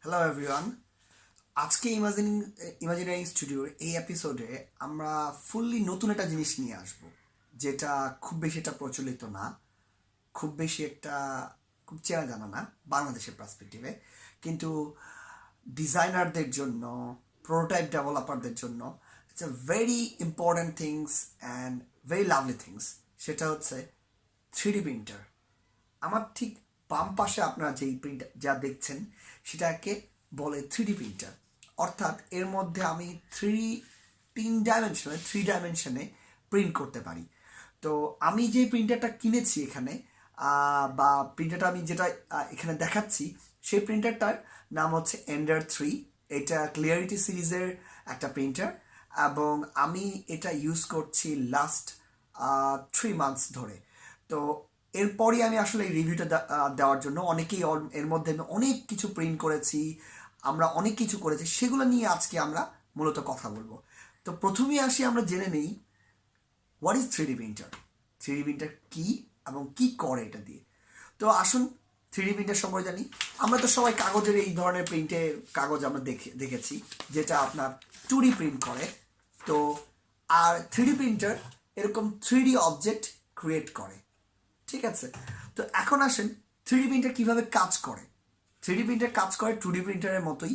Hello everyone, আজকে ইমাজিনারিং স্টুডিওর এই এপিসোডে আমরা ফুললি নতুন একটা জিনিস নিয়ে আসব, যেটা খুব বেশি একটা প্রচলিত না, খুব বেশি একটা খুব চেনা জানা না বাংলাদেশের পার্সপেক্টিভে, কিন্তু ডিজাইনারদের জন্য, প্রোটোটাইপ ডেভেলপারদের জন্য it's a very important things and very lovely things. সেটা হচ্ছে 3D প্রিন্টার। আমার ঠিক বাম পাশে আপনারা যেই প্রিন্টার যা দেখছেন সেটাকে বলে 3D প্রিন্টার। অর্থাৎ এর মধ্যে আমি থ্রি ডাইমেনশনে প্রিন্ট করতে পারি। তো আমি যে প্রিন্টারটা কিনেছি এখানে, বা প্রিন্টারটা আমি যেটা এখানে দেখাচ্ছি, সেই প্রিন্টারটার নাম হচ্ছে এন্ডার 3। এটা ক্লিয়ারিটি সিরিজের একটা প্রিন্টার এবং আমি এটা ইউজ করছি লাস্ট 3 মান্থস ধরে। তো এরপরই আমি আসলে এই রিভিউটা দেওয়ার জন্য, অনেকেই এর মধ্যে আমি অনেক কিছু প্রিন্ট করেছি, আমরা অনেক কিছু করেছি, সেগুলো নিয়ে আজকে আমরা মূলত কথা বলবো। তো প্রথমেই আসি, আমরা জেনে নেই what is 3D printer. 3D printer কী এবং কী করে এটা দিয়ে। তো আসুন 3D প্রিন্টার সম্পর্কে জানি। আমরা তো সবাই কাগজের এই ধরনের প্রিন্টের কাগজ আমরা দেখেছি, যেটা আপনার 2D প্রিন্ট করে। তো আর 3D প্রিন্টার এরকম 3D অবজেক্ট ক্রিয়েট করে, ঠিক আছে। তো এখন আসেন 3D প্রিন্টার কীভাবে কাজ করে। 3D প্রিন্টার কাজ করে 2D প্রিন্টারের মতোই।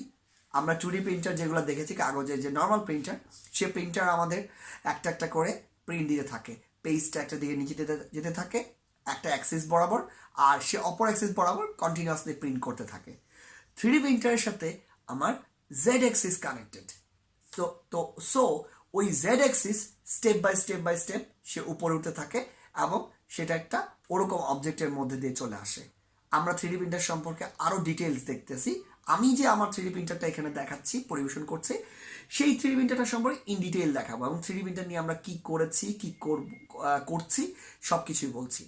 আমরা 2D প্রিন্টার যেগুলো দেখেছি, কাগজের যে নর্মাল প্রিন্টার, সে প্রিন্টার আমাদের একটা একটা করে প্রিন্ট দিতে থাকে। পেজটা একটা দিকে নিচে যেতে থাকে একটা অ্যাক্সিস বরাবর, আর সে অপর অ্যাক্সিস বরাবর কন্টিনিউয়াসলি প্রিন্ট করতে থাকে। 3D প্রিন্টারের সাথে আমার জেড অ্যাক্সিস কানেক্টেড। তো তো সো ওই Z axis step by step সে উপরে উঠতে থাকে এবং সেটা একটা ওরকম অবজেক্টের মধ্যে দিয়ে চলে আসে। আমরা 3D প্রিন্টার সম্পর্কে আরও ডিটেলস দেখতেছি। আমি যে আমার 3D প্রিন্টারটা এখানে দেখাচ্ছি, পরিবেশন করছি, সেই 3D প্রিন্টারটা সম্পর্কে ইন ডিটেইল দেখাবো এবং 3D প্রিন্টার নিয়ে আমরা কি করেছি, কি করছি, সব কিছুই বলছি।